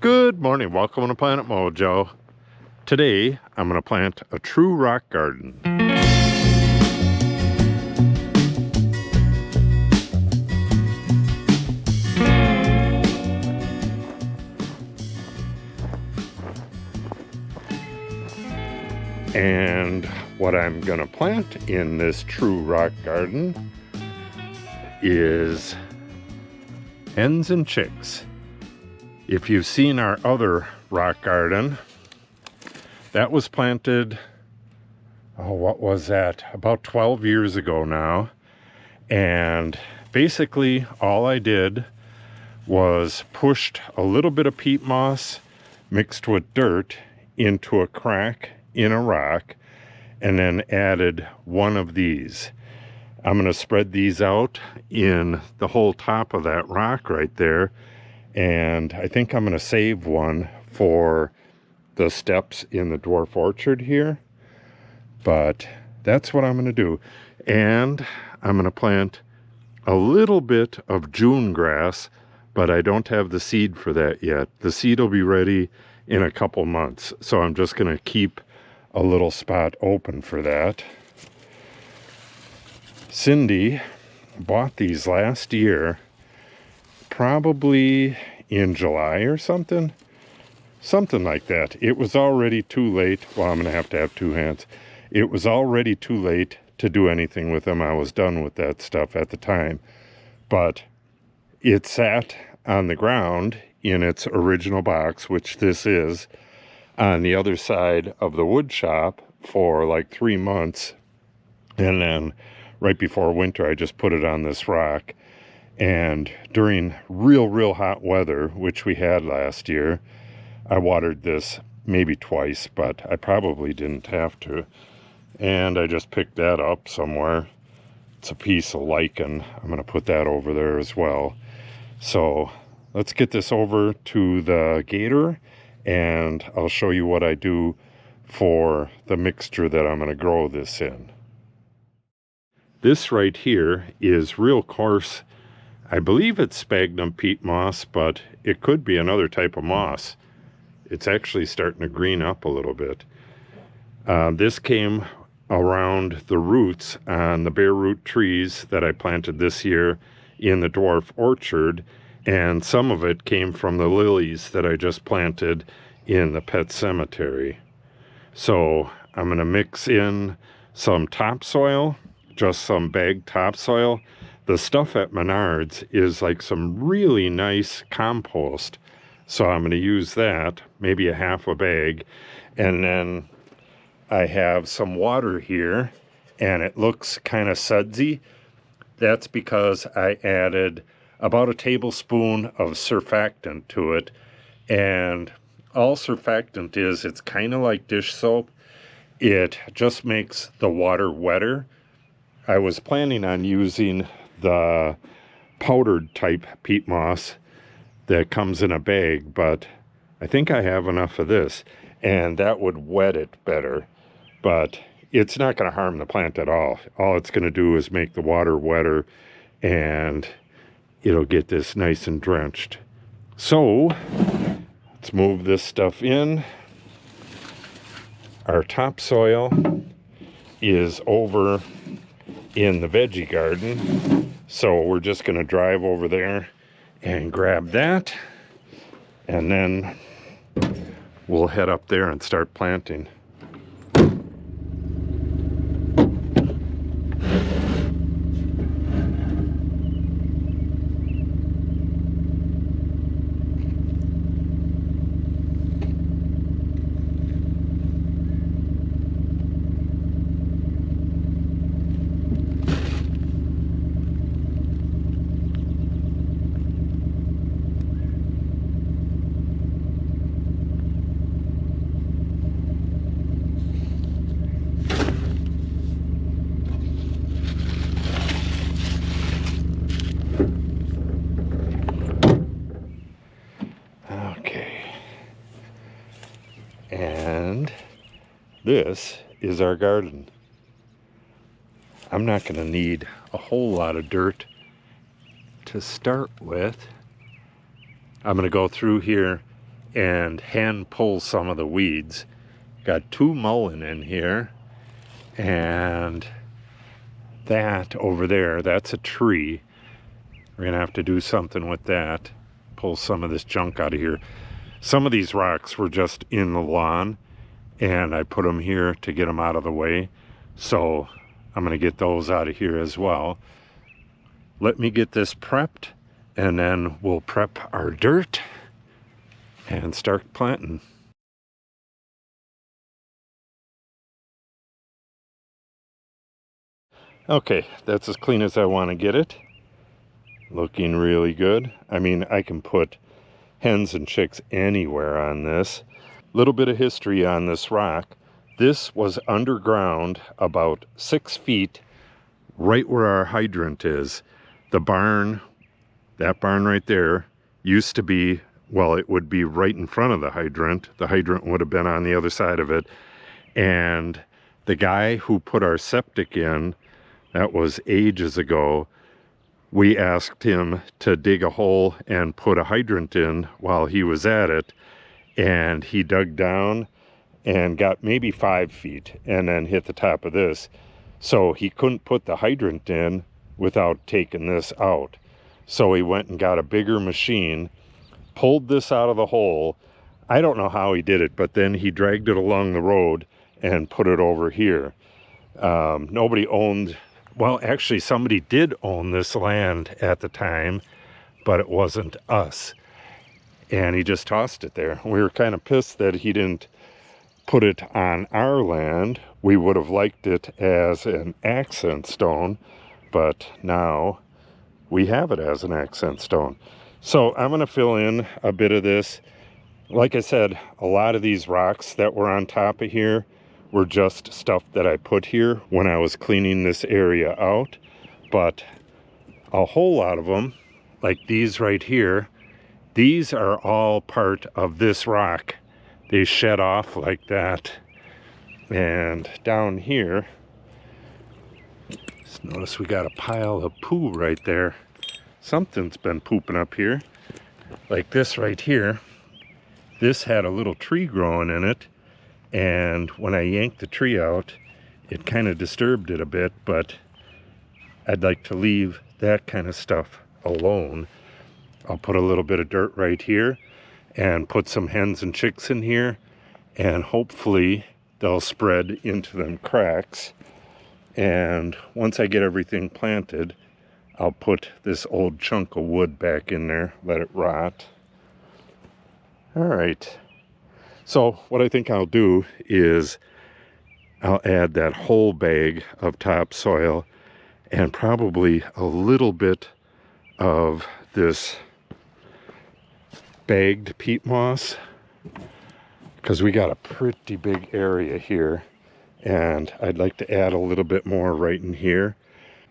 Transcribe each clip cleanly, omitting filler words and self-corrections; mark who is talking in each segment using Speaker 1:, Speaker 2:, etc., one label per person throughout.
Speaker 1: Good morning, welcome to Planet Mojo. Today I'm going to plant a true rock garden. And what I'm going to plant in this true rock garden is Hens and Chicks. If you've seen our other rock garden, that was planted, what was that? About 12 years ago now. And basically all I did was pushed a little bit of peat moss mixed with dirt into a crack in a rock and then added one of these. I'm going to spread these out in the whole top of that rock right there. And I think I'm going to save one for the steps in the dwarf orchard here. But that's what I'm going to do. And I'm going to plant a little bit of June grass, but I don't have the seed for that yet. The seed will be ready in a couple months. So I'm just going to keep a little spot open for that. Cindy bought these last year, probably in July or something like that. It was already too late. Well, I'm going to have two hands. It was already too late to do anything with them. I was done with that stuff at the time. But it sat on the ground in its original box, which this is, on the other side of the wood shop for like 3 months. And then right before winter, I just put it on this rock. And during real hot weather, which we had last year, I watered this maybe twice, but I probably didn't have to. And I just picked that up somewhere. It's a piece of lichen. I'm going to put that over there as well. So let's get this over to the gator, and I'll show you what I do for the mixture that I'm going to grow this in. This right here is real coarse. I believe it's sphagnum peat moss, but it could be another type of moss. It's actually starting to green up a little bit. This came around the roots on the bare root trees that I planted this year in the dwarf orchard, and some of it came from the lilies that I just planted in the pet cemetery. So I'm going to mix in some topsoil, just some bagged topsoil. The stuff at Menards is like some really nice compost. So I'm going to use that, maybe a half a bag. And then I have some water here, and it looks kind of sudsy. That's because I added about a tablespoon of surfactant to it. And all surfactant is, it's kind of like dish soap. It just makes the water wetter. I was planning on using the powdered type peat moss that comes in a bag, but I think I have enough of this, and that would wet it better. But it's not going to harm the plant at all. All it's going to do is make the water wetter, and it'll get this nice and drenched. So let's move this stuff in. Our topsoil is over in the veggie garden, so we're just going to drive over there and grab that, and then we'll head up there and start planting. And this is our garden. I'm not going to need a whole lot of dirt to start with. I'm going to go through here and hand pull some of the weeds. Got 2 mullein in here, and that over there, that's a tree. We're gonna have to do something with that. Pull some of this junk out of here. Some of these rocks were just in the lawn, and I put them here to get them out of the way. So I'm gonna get those out of here as well. Let me get this prepped, and then we'll prep our dirt and start planting. Okay, that's as clean as I want to get it. Looking really good. I mean, I can put hens and chicks anywhere on this. Little bit of history on this rock. This was underground about 6 feet, right where our hydrant is. The barn, that barn right there, used to be, well, it would be right in front of the hydrant. The hydrant would have been on the other side of it. And the guy who put our septic in, that was ages ago, we asked him to dig a hole and put a hydrant in while he was at it. And he dug down and got maybe 5 feet and then hit the top of this. So he couldn't put the hydrant in without taking this out. So he went and got a bigger machine, pulled this out of the hole. I don't know how he did it, but then he dragged it along the road and put it over here. Nobody owned, well, actually somebody did own this land at the time, but it wasn't us. And he just tossed it there. We were kind of pissed that he didn't put it on our land. We would have liked it as an accent stone, but now we have it as an accent stone. So I'm going to fill in a bit of this. Like I said, a lot of these rocks that were on top of here were just stuff that I put here when I was cleaning this area out. But a whole lot of them, like these right here, these are all part of this rock. They shed off like that. And down here, just notice we got a pile of poo right there. Something's been pooping up here. Like this right here. This had a little tree growing in it. And when I yanked the tree out, it kind of disturbed it a bit, but I'd like to leave that kind of stuff alone. I'll put a little bit of dirt right here and put some hens and chicks in here, and hopefully they'll spread into them cracks. And once I get everything planted, I'll put this old chunk of wood back in there, let it rot. All right. So what I think I'll do is I'll add that whole bag of topsoil and probably a little bit of this bagged peat moss, because we got a pretty big area here, and I'd like to add a little bit more right in here.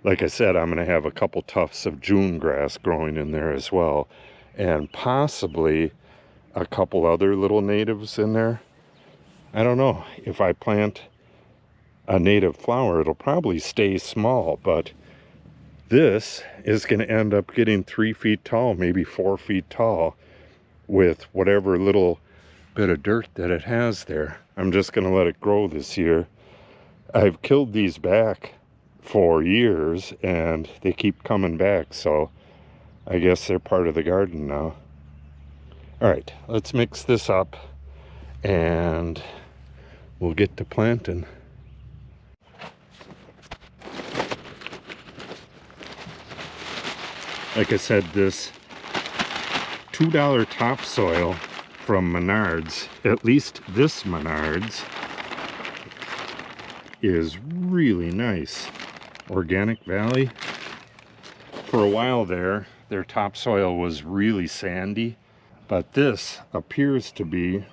Speaker 1: Like I said, I'm going to have a couple tufts of June grass growing in there as well, and possibly a couple other little natives in there. I don't know. If I plant a native flower, it'll probably stay small, but this is going to end up getting 3 feet tall, maybe 4 feet tall, with whatever little bit of dirt that it has there. I'm just going to let it grow this year. I've killed these back for years and they keep coming back, so I guess they're part of the garden now. All right, let's mix this up and we'll get to planting. Like I said, this $2 topsoil from Menards, at least this Menards, is really nice. Organic Valley. For a while there, their topsoil was really sandy, but this appears to be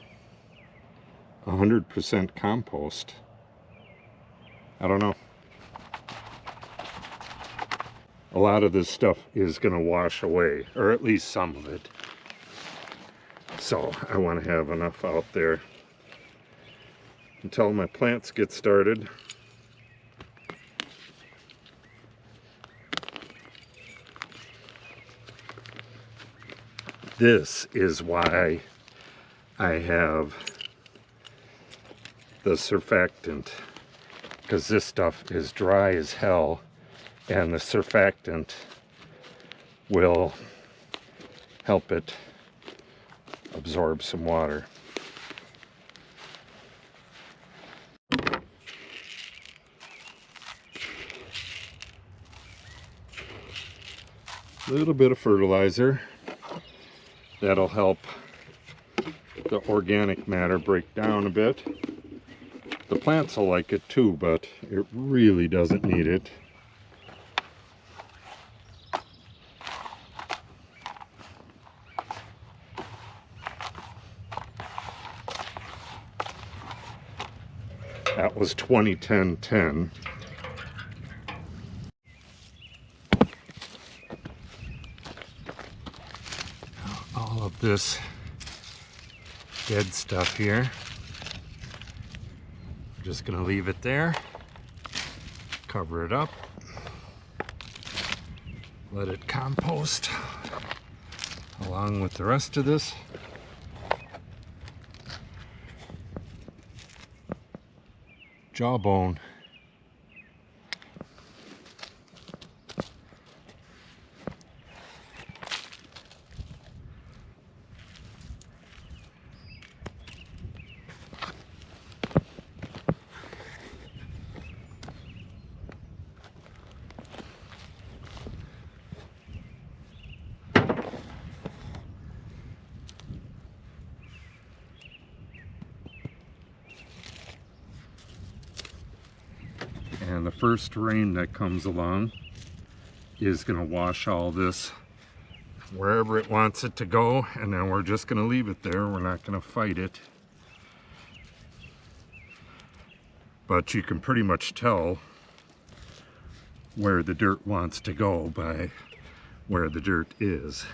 Speaker 1: 100% compost. I don't know. A lot of this stuff is going to wash away, or at least some of it. So I want to have enough out there until my plants get started. This is why I have the surfactant, because this stuff is dry as hell, and the surfactant will help it absorb some water. A little bit of fertilizer. That'll help the organic matter break down a bit. The plants will like it too, but it really doesn't need it. That was 2010-10. All of this dead stuff here, I'm just gonna leave it there, cover it up, let it compost along with the rest of this. Jawbone. And the first rain that comes along is going to wash all this wherever it wants it to go, and then we're just going to leave it there. We're not going to fight it. But you can pretty much tell where the dirt wants to go by where the dirt is.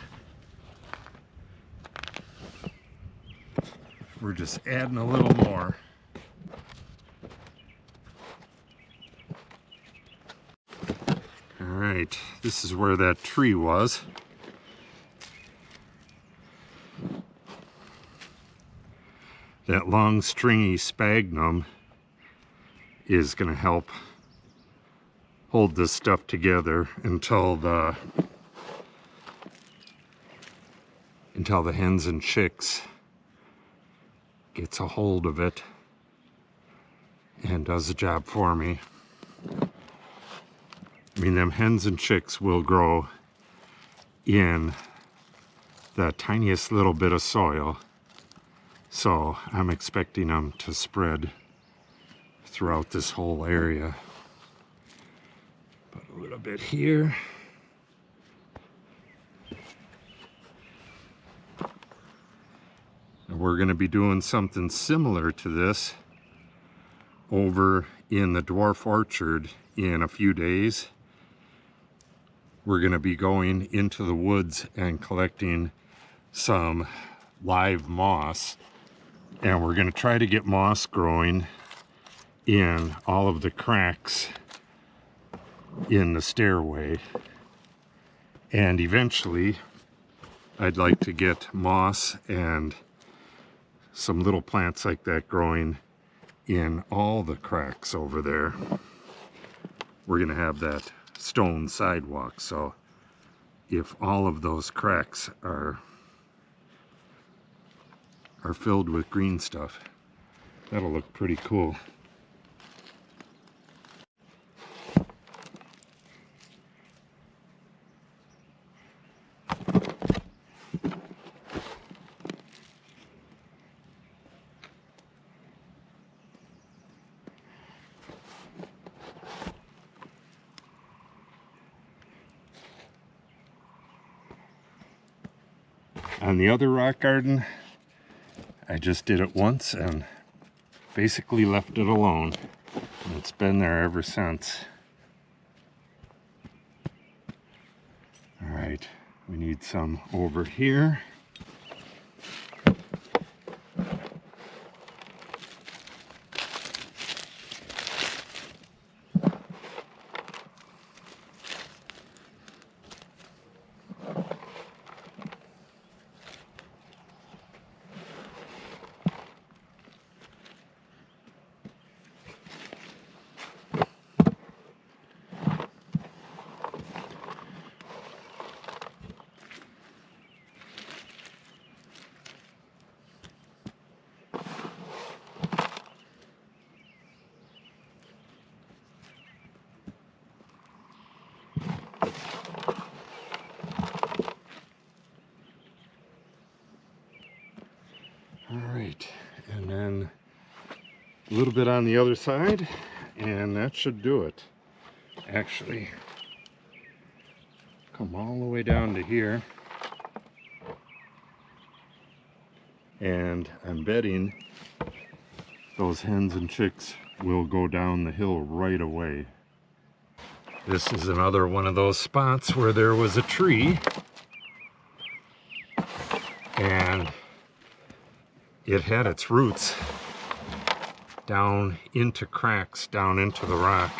Speaker 1: We're just adding a little more. Alright, this is where that tree was. That long stringy sphagnum is going to help hold this stuff together until the Hens and Chicks gets a hold of it and does the job for me. I mean, them Hens and Chicks will grow in the tiniest little bit of soil, so I'm expecting them to spread throughout this whole area. Put a little bit here. And we're going to be doing something similar to this over in the dwarf orchard in a few days. We're going to be going into the woods and collecting some live moss, and we're going to try to get moss growing in all of the cracks in the stairway, and eventually I'd like to get moss and some little plants like that growing in all the cracks over there. We're going to have that stone sidewalk, so if all of those cracks are filled with green stuff, that'll look pretty cool. On the other rock garden, I just did it once and basically left it alone. And it's been there ever since. All right, we need some over here. All right, and then a little bit on the other side, and that should do it. Actually, come all the way down to here, and I'm betting those hens and chicks will go down the hill right away. This is another one of those spots where there was a tree, and it had its roots down into cracks, down into the rock.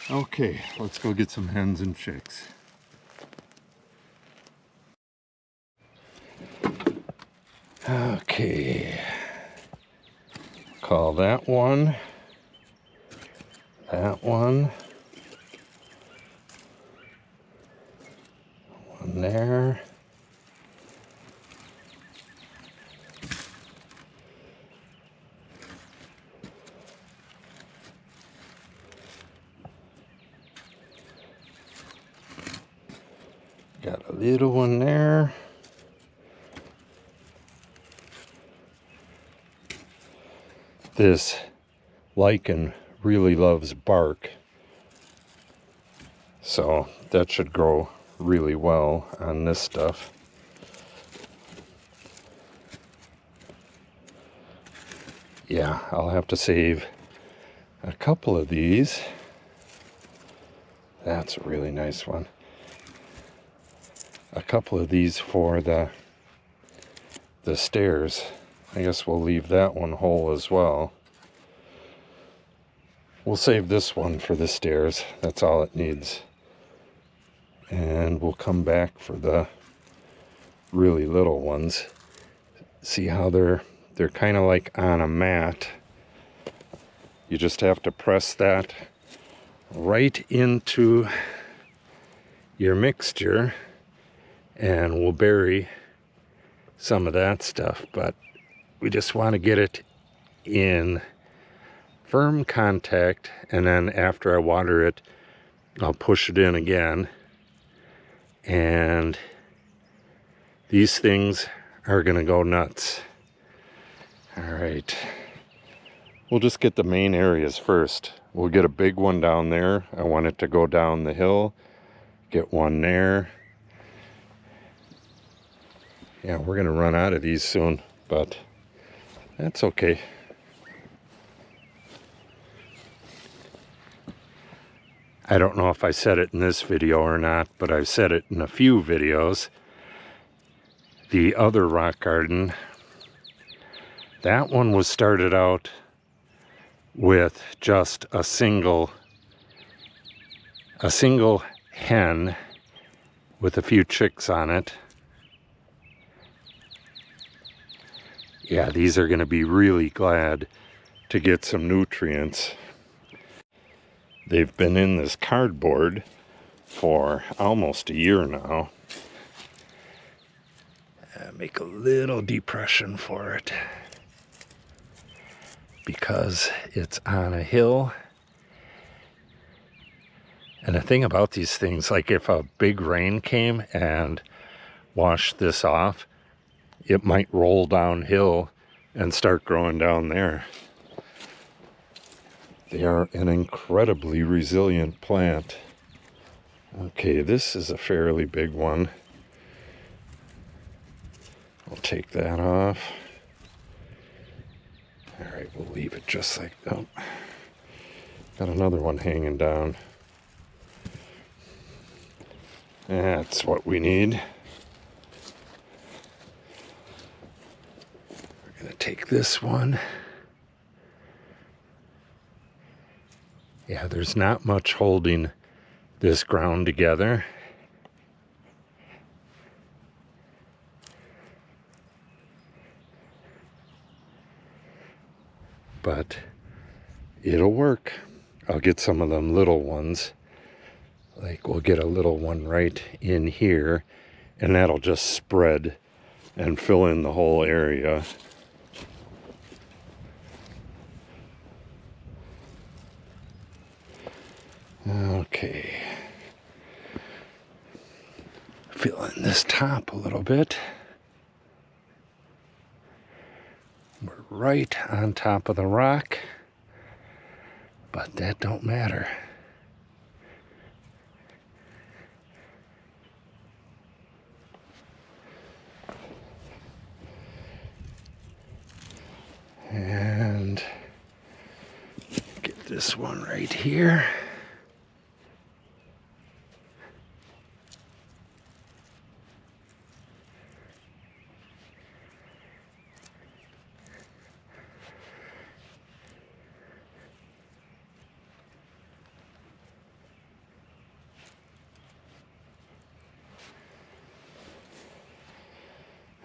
Speaker 1: Okay, let's go get some hens and chicks. Okay, call that one, one there, got a little one there. This lichen really loves bark, so that should grow really well on this stuff. Yeah, I'll have to save a couple of these. That's a really nice one. A couple of these for the stairs. I guess we'll leave that one whole as well. We'll save this one for the stairs. That's all it needs. And we'll come back for the really little ones. See how they're kind of like on a mat. You just have to press that right into your mixture, and we'll bury some of that stuff, but we just want to get it in firm contact, and then after I water it, I'll push it in again. And these things are going to go nuts. All right. We'll just get the main areas first. We'll get a big one down there. I want it to go down the hill. Get one there. Yeah, we're going to run out of these soon, but that's okay. I don't know if I said it in this video or not, but I've said it in a few videos. The other rock garden, that one was started out with just a single hen with a few chicks on it. Yeah, these are going to be really glad to get some nutrients. They've been in this cardboard for almost a year now. Make a little depression for it because it's on a hill. And the thing about these things, like if a big rain came and washed this off, it might roll downhill and start growing down there. They are an incredibly resilient plant. Okay, this is a fairly big one. I'll take that off. All right, we'll leave it just like that. Oh, got another one hanging down. That's what we need. Take this one. Yeah, there's not much holding this ground together. But it'll work. I'll get some of them little ones. Like we'll get a little one right in here, and that'll just spread and fill in the whole area. Okay. Fill in this top a little bit. We're right on top of the rock, but that don't matter. And get this one right here.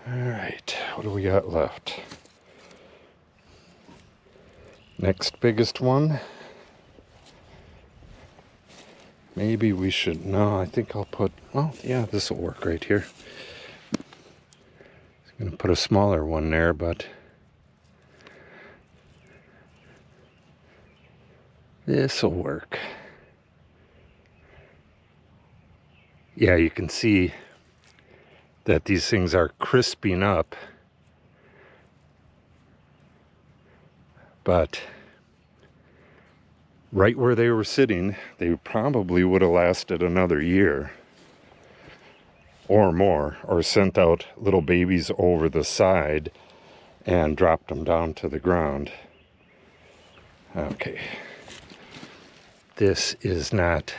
Speaker 1: All right, what do we got left? Next biggest one. Maybe we should, no, I think I'll put, well, yeah, this will work right here. I'm going to put a smaller one there, but this will work. Yeah, you can see that these things are crisping up, but right where they were sitting, they probably would have lasted another year or more, or sent out little babies over the side and dropped them down to the ground. Okay. This is not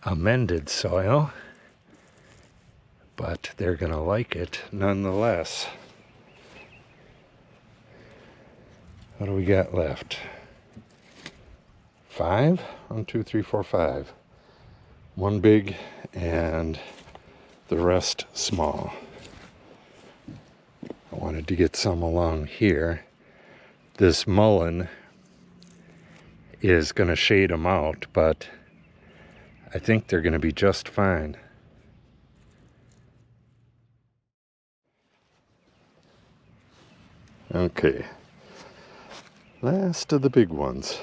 Speaker 1: amended soil, but they're gonna like it nonetheless. What do we got left? 5? 1, 2, 3, 4, 5. One big and the rest small. I wanted to get some along here. This mullein is going to shade them out, but I think they're going to be just fine. Okay, last of the big ones.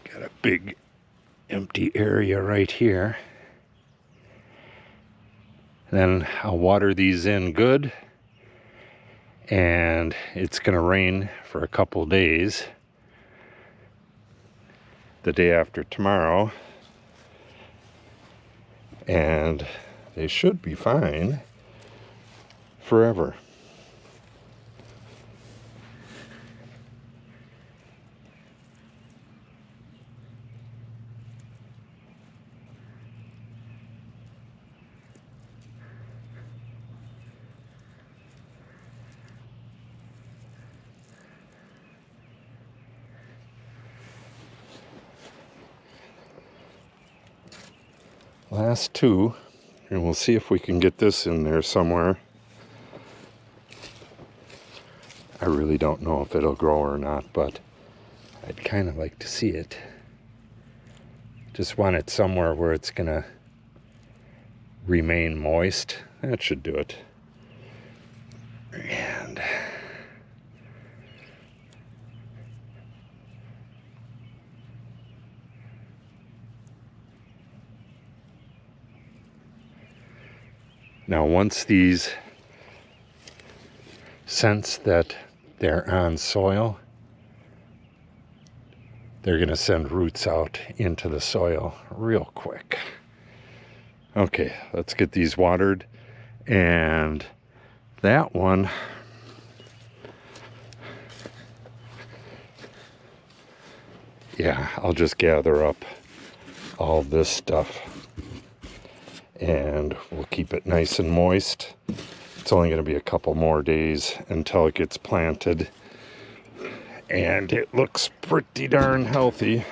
Speaker 1: Got a big empty area right here. Then I'll water these in good, and it's going to rain for a couple days. The day after tomorrow, and they should be fine forever. Last two, and we'll see if we can get this in there somewhere. I really don't know if it'll grow or not, but I'd kind of like to see it. Just want it somewhere where it's gonna remain moist. That should do it. And now, once these sense that they're on soil, they're going to send roots out into the soil real quick. Okay, let's get these watered. And that one, yeah, I'll just gather up all this stuff and we'll keep it nice and moist. It's only going to be a couple more days until it gets planted, and it looks pretty darn healthy.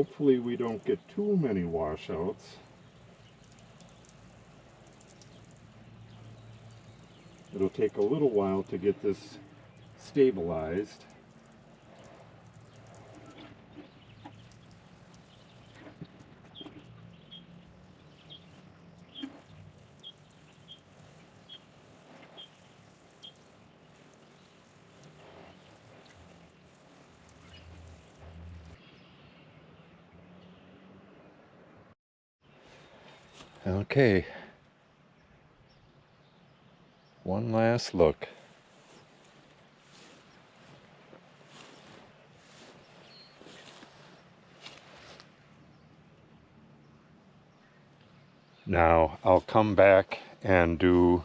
Speaker 1: Hopefully we don't get too many washouts. It'll take a little while to get this stabilized. Okay, one last look. Now I'll come back and do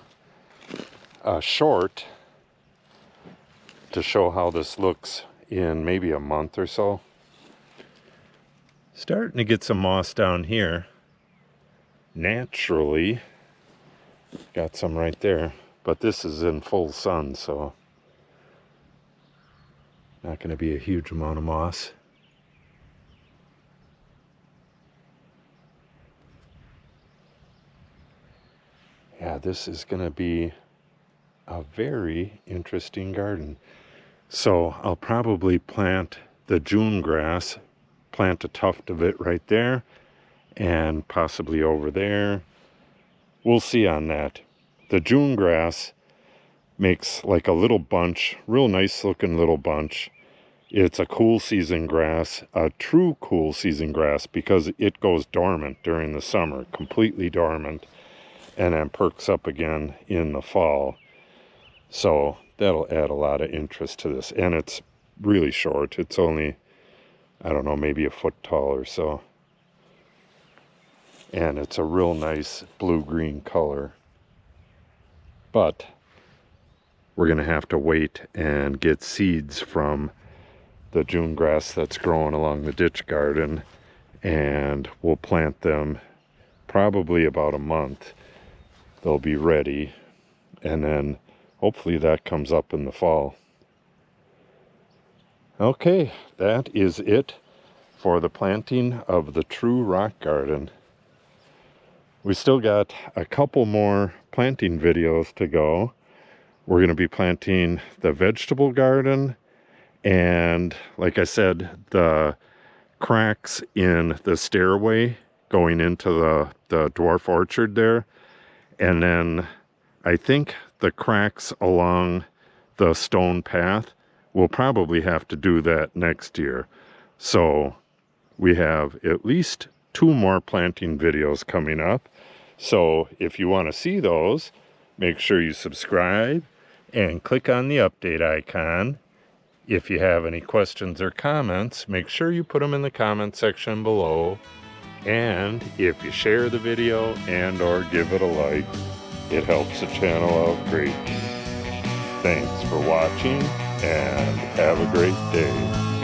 Speaker 1: a short to show how this looks in maybe a month or so. Starting to get some moss down here. Naturally, got some right there, but this is in full sun, so not going to be a huge amount of moss. Yeah, this is going to be a very interesting garden. So I'll probably plant the June grass, plant a tuft of it right there, and possibly over there. We'll see on that. The June grass makes like a little bunch, real nice looking little bunch. It's a cool season grass, a true cool season grass, because it goes dormant during the summer, completely dormant, and then perks up again in the fall. So that'll add a lot of interest to this. And it's really short. It's only, I don't know, maybe a foot tall or so. And it's a real nice blue-green color. But we're going to have to wait and get seeds from the June grass that's growing along the ditch garden. And we'll plant them probably about a month. They'll be ready. And then hopefully that comes up in the fall. Okay, that is it for the planting of the true rock garden. We still got a couple more planting videos to go. We're going to be planting the vegetable garden and, like I said, the cracks in the stairway going into the dwarf orchard there. And then I think the cracks along the stone path, we'll probably have to do that next year. So we have at least 2 more planting videos coming up. So if you want to see those, make sure you subscribe and click on the update icon. If you have any questions or comments, make sure you put them in the comment section below. And if you share the video and or give it a like, it helps the channel out greatly. Thanks for watching and have a great day.